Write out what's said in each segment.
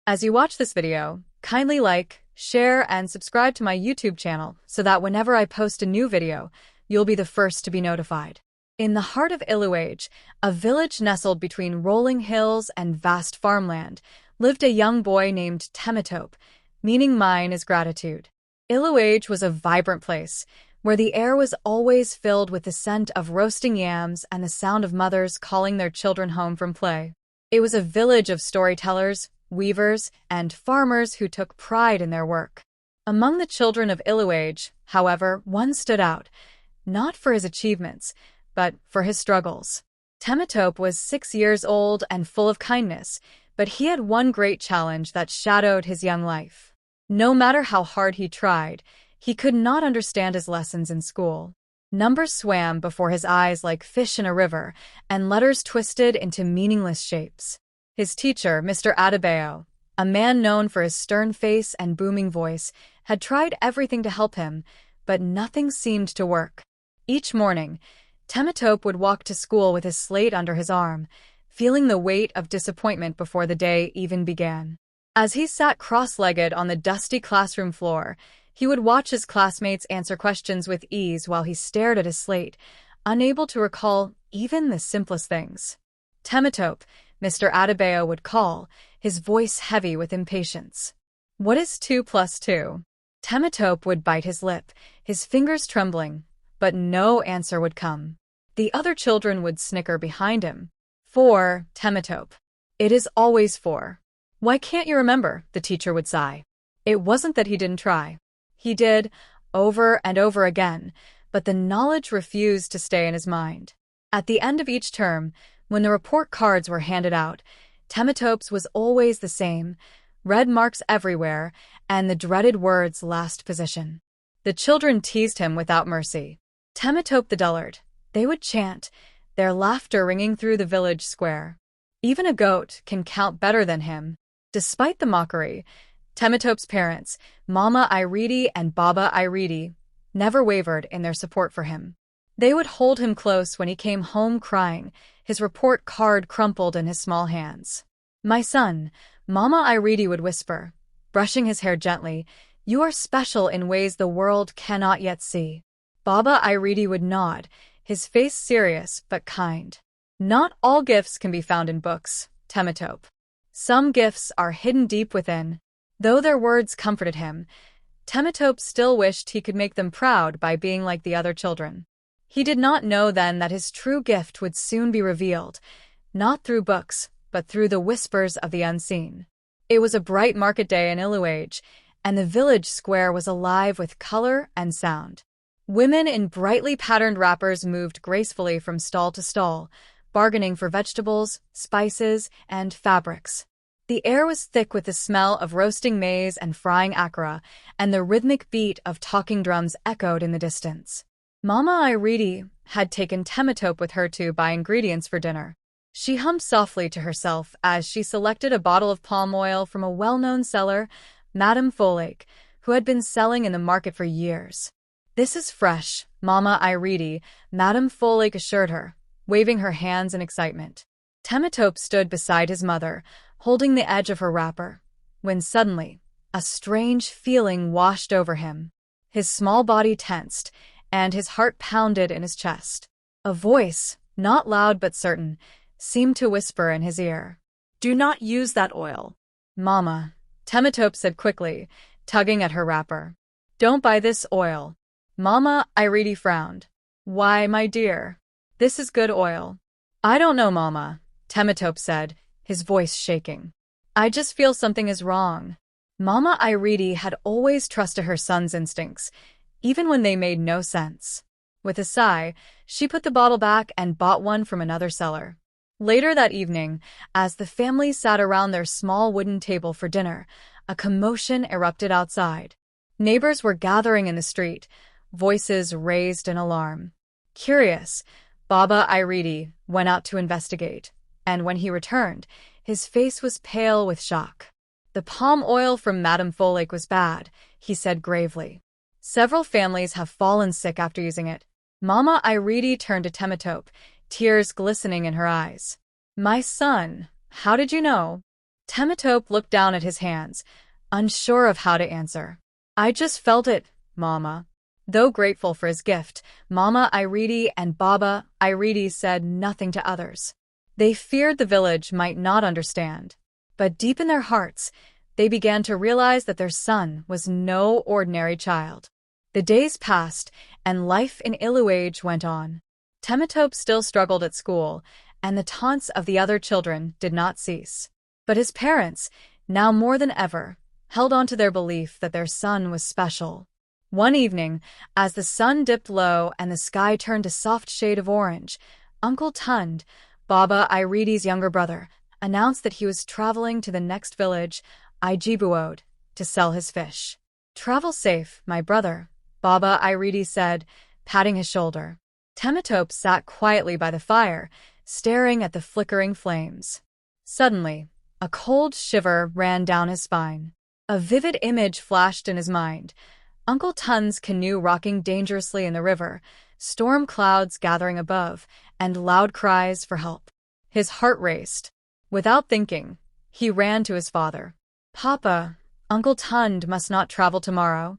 As you watch this video, kindly like, share, and subscribe to my YouTube channel so that whenever I post a new video, you'll be the first to be notified. In the heart of Iluage, a village nestled between rolling hills and vast farmland, lived a young boy named Temitope, meaning mine is gratitude. Iluage was a vibrant place, where the air was always filled with the scent of roasting yams and the sound of mothers calling their children home from play. It was a village of storytellers, weavers, and farmers who took pride in their work. Among the children of Iluage, however, one stood out, not for his achievements, but for his struggles. Temitope was 6 years old and full of kindness, but he had one great challenge that shadowed his young life. No matter how hard he tried, he could not understand his lessons in school. Numbers swam before his eyes like fish in a river, and letters twisted into meaningless shapes. His teacher, Mr. Adebayo, a man known for his stern face and booming voice, had tried everything to help him, but nothing seemed to work. Each morning, Temitope would walk to school with his slate under his arm, feeling the weight of disappointment before the day even began. As he sat cross-legged on the dusty classroom floor, he would watch his classmates answer questions with ease while he stared at his slate, unable to recall even the simplest things. Temitope, Mr. Adebayo would call, his voice heavy with impatience. "What is 2 plus 2? Temitope would bite his lip, his fingers trembling, but no answer would come. The other children would snicker behind him. 4, Temitope. It is always 4. Why can't you remember? The teacher would sigh. It wasn't that he didn't try. He did, over and over again, but the knowledge refused to stay in his mind. At the end of each term, when the report cards were handed out, Temitope's was always the same, red marks everywhere, and the dreaded words last position. The children teased him without mercy. Temitope the dullard, they would chant, their laughter ringing through the village square. Even a goat can count better than him. Despite the mockery, Temitope's parents, Mama Iridi and Baba Iridi, never wavered in their support for him. They would hold him close when he came home crying, his report card crumpled in his small hands. "My son," Mama Iridi would whisper, brushing his hair gently, "you are special in ways the world cannot yet see." Baba Iridi would nod, his face serious but kind. "Not all gifts can be found in books, Temitope. Some gifts are hidden deep within." Though their words comforted him, Temitope still wished he could make them proud by being like the other children. He did not know then that his true gift would soon be revealed, not through books, but through the whispers of the unseen. It was a bright market day in Iluage, and the village square was alive with color and sound. Women in brightly patterned wrappers moved gracefully from stall to stall, bargaining for vegetables, spices, and fabrics. The air was thick with the smell of roasting maize and frying akara, and the rhythmic beat of talking drums echoed in the distance. Mama Iridi had taken Temitope with her to buy ingredients for dinner. She hummed softly to herself as she selected a bottle of palm oil from a well-known seller, Madame Folake, who had been selling in the market for years. "This is fresh, Mama Iridi," Madame Folake assured her, waving her hands in excitement. Temitope stood beside his mother, holding the edge of her wrapper, when suddenly, a strange feeling washed over him. His small body tensed, and his heart pounded in his chest. A voice, not loud but certain, seemed to whisper in his ear. "Do not use that oil." "Mama," Temitope said quickly, tugging at her wrapper. "Don't buy this oil." Mama Iridi frowned. "Why, my dear? This is good oil." "I don't know, Mama," Temitope said, his voice shaking. "I just feel something is wrong." Mama Iridi had always trusted her son's instincts, even when they made no sense. With a sigh, she put the bottle back and bought one from another seller. Later that evening, as the family sat around their small wooden table for dinner, a commotion erupted outside. Neighbors were gathering in the street, voices raised in alarm. Curious, Baba Iridi went out to investigate, and when he returned, his face was pale with shock. "The palm oil from Madame Folake was bad," he said gravely. "Several families have fallen sick after using it." Mama Iridi turned to Temitope, tears glistening in her eyes. "My son, how did you know?" Temitope looked down at his hands, unsure of how to answer. I just felt it, Mama. Though grateful for his gift, Mama Iridi and Baba Iridi said nothing to others. They feared the village might not understand. But deep in their hearts, they began to realize that their son was no ordinary child. The days passed, and life in Iluage went on. Temitope still struggled at school, and the taunts of the other children did not cease. But his parents, now more than ever, held on to their belief that their son was special. One evening, as the sun dipped low and the sky turned a soft shade of orange, Uncle Tund, Baba Iridi's younger brother, announced that he was traveling to the next village, Ijibuode, to sell his fish. Travel safe, my brother, Baba Iridi said, patting his shoulder. Temitope sat quietly by the fire, staring at the flickering flames. Suddenly, a cold shiver ran down his spine. A vivid image flashed in his mind. Uncle Tund's canoe rocking dangerously in the river, storm clouds gathering above, and loud cries for help. His heart raced. Without thinking, he ran to his father. Papa, Uncle Tund must not travel tomorrow.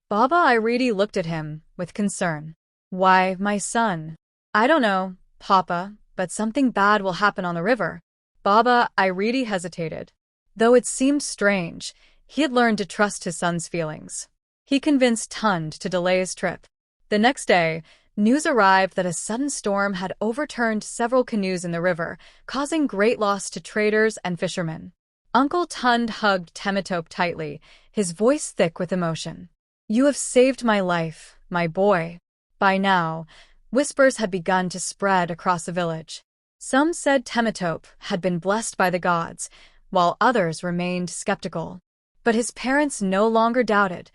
Baba Iridi looked at him with concern. Why, my son? I don't know, Papa, but something bad will happen on the river. Baba Iridi hesitated. Though it seemed strange, he had learned to trust his son's feelings. He convinced Tund to delay his trip. The next day, news arrived that a sudden storm had overturned several canoes in the river, causing great loss to traders and fishermen. Uncle Tund hugged Temitope tightly, his voice thick with emotion. You have saved my life, my boy. By now, whispers had begun to spread across the village. Some said Temitope had been blessed by the gods, while others remained skeptical. But his parents no longer doubted.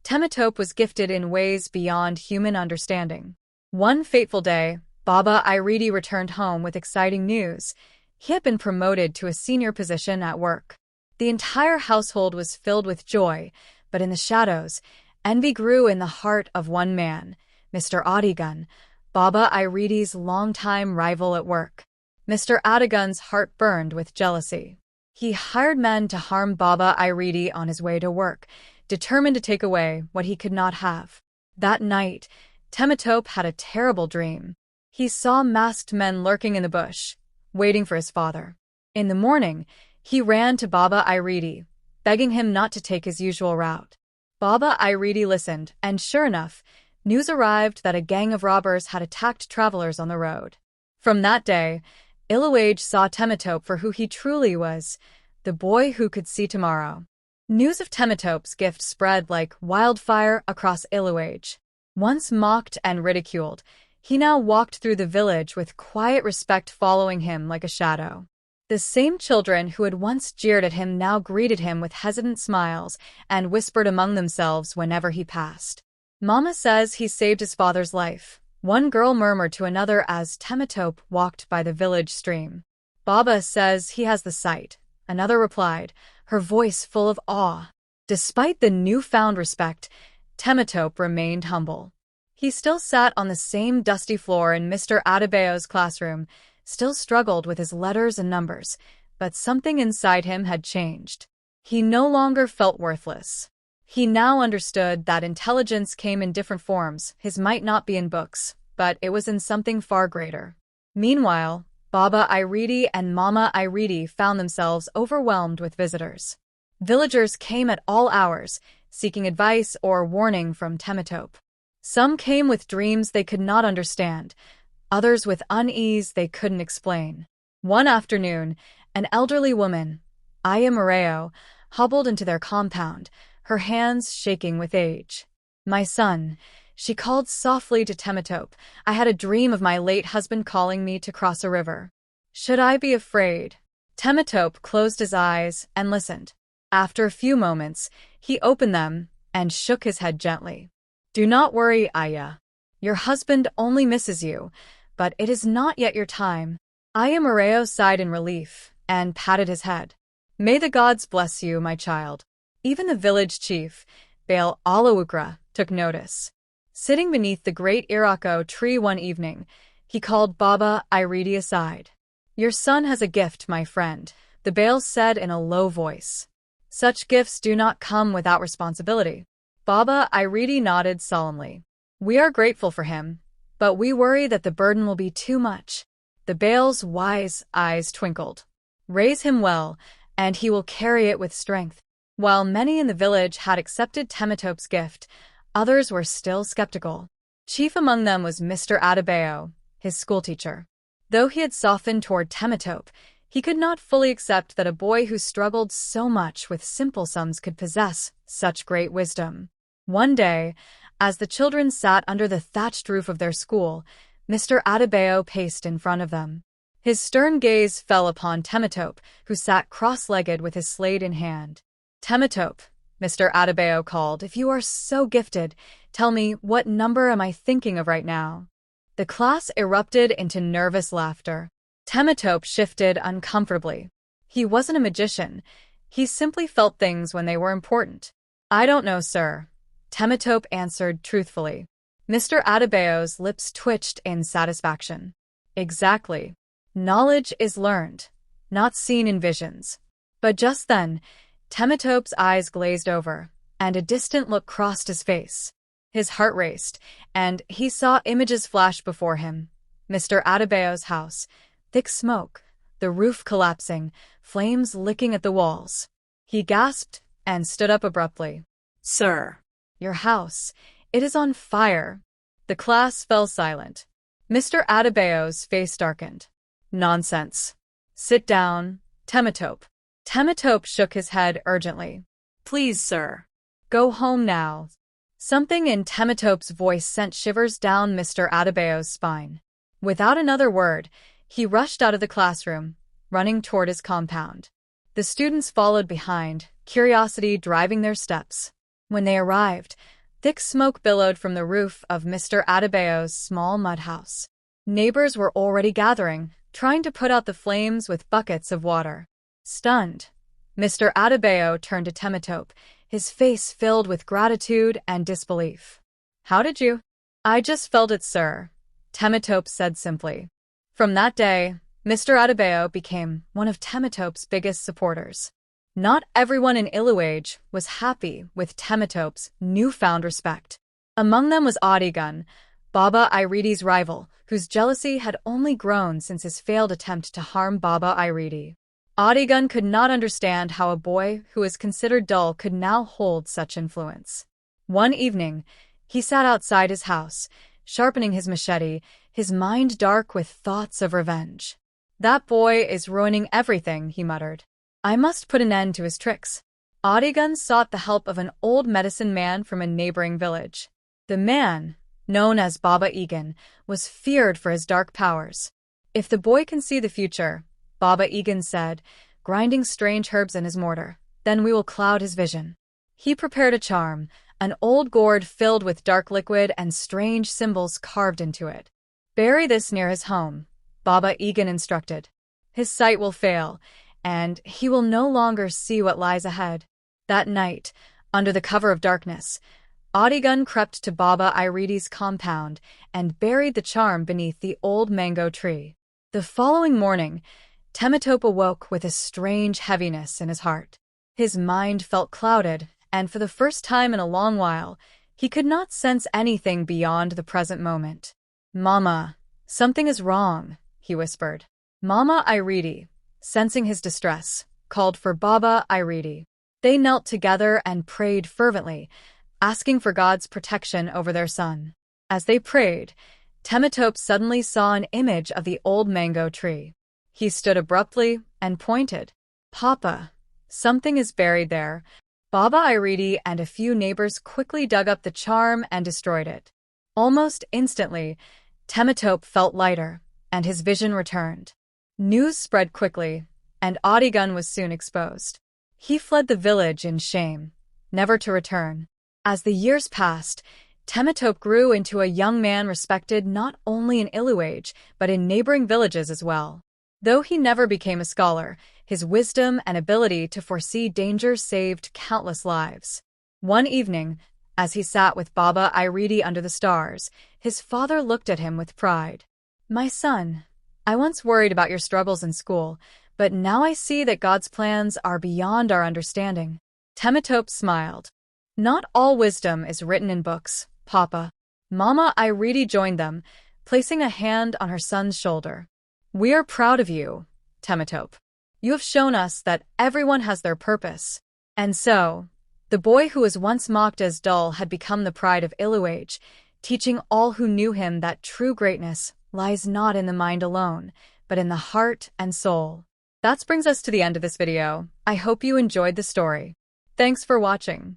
Temitope was gifted in ways beyond human understanding. One fateful day, Baba Iridi returned home with exciting news. He had been promoted to a senior position at work. The entire household was filled with joy, but in the shadows, envy grew in the heart of one man, Mr. Adigun, Baba Iridi's longtime rival at work. Mr. Adigun's heart burned with jealousy. He hired men to harm Baba Iridi on his way to work, determined to take away what he could not have. That night, Temitope had a terrible dream. He saw masked men lurking in the bush, waiting for his father. In the morning, he ran to Baba Iridi, begging him not to take his usual route. Baba Iridi listened, and sure enough, news arrived that a gang of robbers had attacked travelers on the road. From that day, Iluage saw Temitope for who he truly was, the boy who could see tomorrow. News of Temitope's gift spread like wildfire across Iluage. Once mocked and ridiculed, he now walked through the village with quiet respect following him like a shadow. The same children who had once jeered at him now greeted him with hesitant smiles and whispered among themselves whenever he passed. Mama says he saved his father's life, one girl murmured to another as Temitope walked by the village stream. Baba says he has the sight, another replied, her voice full of awe. Despite the newfound respect, Temitope remained humble. He still sat on the same dusty floor in Mr. Adebayo's classroom, still struggled with his letters and numbers, but something inside him had changed. He no longer felt worthless. He now understood that intelligence came in different forms. His might not be in books, but it was in something far greater. Meanwhile, Baba Iridi and Mama Iridi found themselves overwhelmed with visitors. Villagers came at all hours, seeking advice or warning from Temitope. Some came with dreams they could not understand, others with unease they couldn't explain. One afternoon, an elderly woman, Aya Moreo, hobbled into their compound, her hands shaking with age. My son, she called softly to Temitope, I had a dream of my late husband calling me to cross a river. Should I be afraid? Temitope closed his eyes and listened. After a few moments, he opened them and shook his head gently. Do not worry, Aya. Your husband only misses you, but it is not yet your time. Aya Moreo sighed in relief and patted his head. May the gods bless you, my child. Even the village chief, Baal Alawukra, took notice. Sitting beneath the great Irako tree one evening, he called Baba Iridi aside. Your son has a gift, my friend, the the Bales said in a low voice. Such gifts do not come without responsibility. Baba Iridi nodded solemnly. We are grateful for him, but we worry that the burden will be too much. The Bales' wise eyes twinkled. Raise him well, and he will carry it with strength. While many in the village had accepted Temitope's gift, others were still skeptical. Chief among them was Mr. Adebayo, his schoolteacher. Though he had softened toward Temitope, he could not fully accept that a boy who struggled so much with simple sums could possess such great wisdom. One day, as the children sat under the thatched roof of their school, Mr. Adebayo paced in front of them. His stern gaze fell upon Temitope, who sat cross-legged with his slate in hand. Temitope, Mr. Adebayo called, if you are so gifted, tell me, what number am I thinking of right now? The class erupted into nervous laughter. Temitope shifted uncomfortably. He wasn't a magician. He simply felt things when they were important. I don't know, sir. Temitope answered truthfully. Mr. Adebayo's lips twitched in satisfaction. Exactly. Knowledge is learned, not seen in visions. But just then, Temitope's eyes glazed over, and a distant look crossed his face. His heart raced, and he saw images flash before him. Mr. Adebayo's house, thick smoke, the roof collapsing, flames licking at the walls. He gasped and stood up abruptly. Sir, your house, it is on fire. The class fell silent. Mr. Adebayo's face darkened. Nonsense. Sit down, Temitope. Temitope shook his head urgently. Please, sir. Go home now. Something in Temitope's voice sent shivers down Mr. Adebayo's spine. Without another word, he rushed out of the classroom, running toward his compound. The students followed behind, curiosity driving their steps. When they arrived, thick smoke billowed from the roof of Mr. Adebayo's small mud house. Neighbors were already gathering, trying to put out the flames with buckets of water. Stunned, Mr. Adebayo turned to Temitope, his face filled with gratitude and disbelief. How did you? I just felt it, sir, Temitope said simply. From that day, Mr. Adebayo became one of Temitope's biggest supporters. Not everyone in Iluage was happy with Temitope's newfound respect. Among them was Adigun, Baba Iridi's rival, whose jealousy had only grown since his failed attempt to harm Baba Iridi. Adigun could not understand how a boy who was considered dull could now hold such influence. One evening, he sat outside his house, sharpening his machete, his mind dark with thoughts of revenge. That boy is ruining everything, he muttered. I must put an end to his tricks. Adigun sought the help of an old medicine man from a neighboring village. The man, known as Baba Egan, was feared for his dark powers. If the boy can see the future, Baba Egan said, grinding strange herbs in his mortar, then we will cloud his vision. He prepared a charm, an old gourd filled with dark liquid and strange symbols carved into it. Bury this near his home, Baba Egan instructed. His sight will fail, and he will no longer see what lies ahead. That night, under the cover of darkness, Adigun crept to Baba Iridi's compound and buried the charm beneath the old mango tree. The following morning, Temitope awoke with a strange heaviness in his heart. His mind felt clouded, and for the first time in a long while, he could not sense anything beyond the present moment. Mama, something is wrong, he whispered. Mama Iridi, sensing his distress, called for Baba Iridi. They knelt together and prayed fervently, asking for God's protection over their son. As they prayed, Temitope suddenly saw an image of the old mango tree. He stood abruptly and pointed. Papa, something is buried there. Baba Iridi and a few neighbors quickly dug up the charm and destroyed it. Almost instantly, Temitope felt lighter, and his vision returned. News spread quickly, and Adigun was soon exposed. He fled the village in shame, never to return. As the years passed, Temitope grew into a young man respected not only in Iluage, but in neighboring villages as well. Though he never became a scholar, his wisdom and ability to foresee danger saved countless lives. One evening, as he sat with Baba Iridi under the stars, his father looked at him with pride. My son, I once worried about your struggles in school, but now I see that God's plans are beyond our understanding. Temitope smiled. Not all wisdom is written in books, Papa. Mama Iridi joined them, placing a hand on her son's shoulder. We are proud of you, Temitope. You have shown us that everyone has their purpose. And so, the boy who was once mocked as dull had become the pride of Iluage, teaching all who knew him that true greatness lies not in the mind alone, but in the heart and soul. That brings us to the end of this video. I hope you enjoyed the story. Thanks for watching.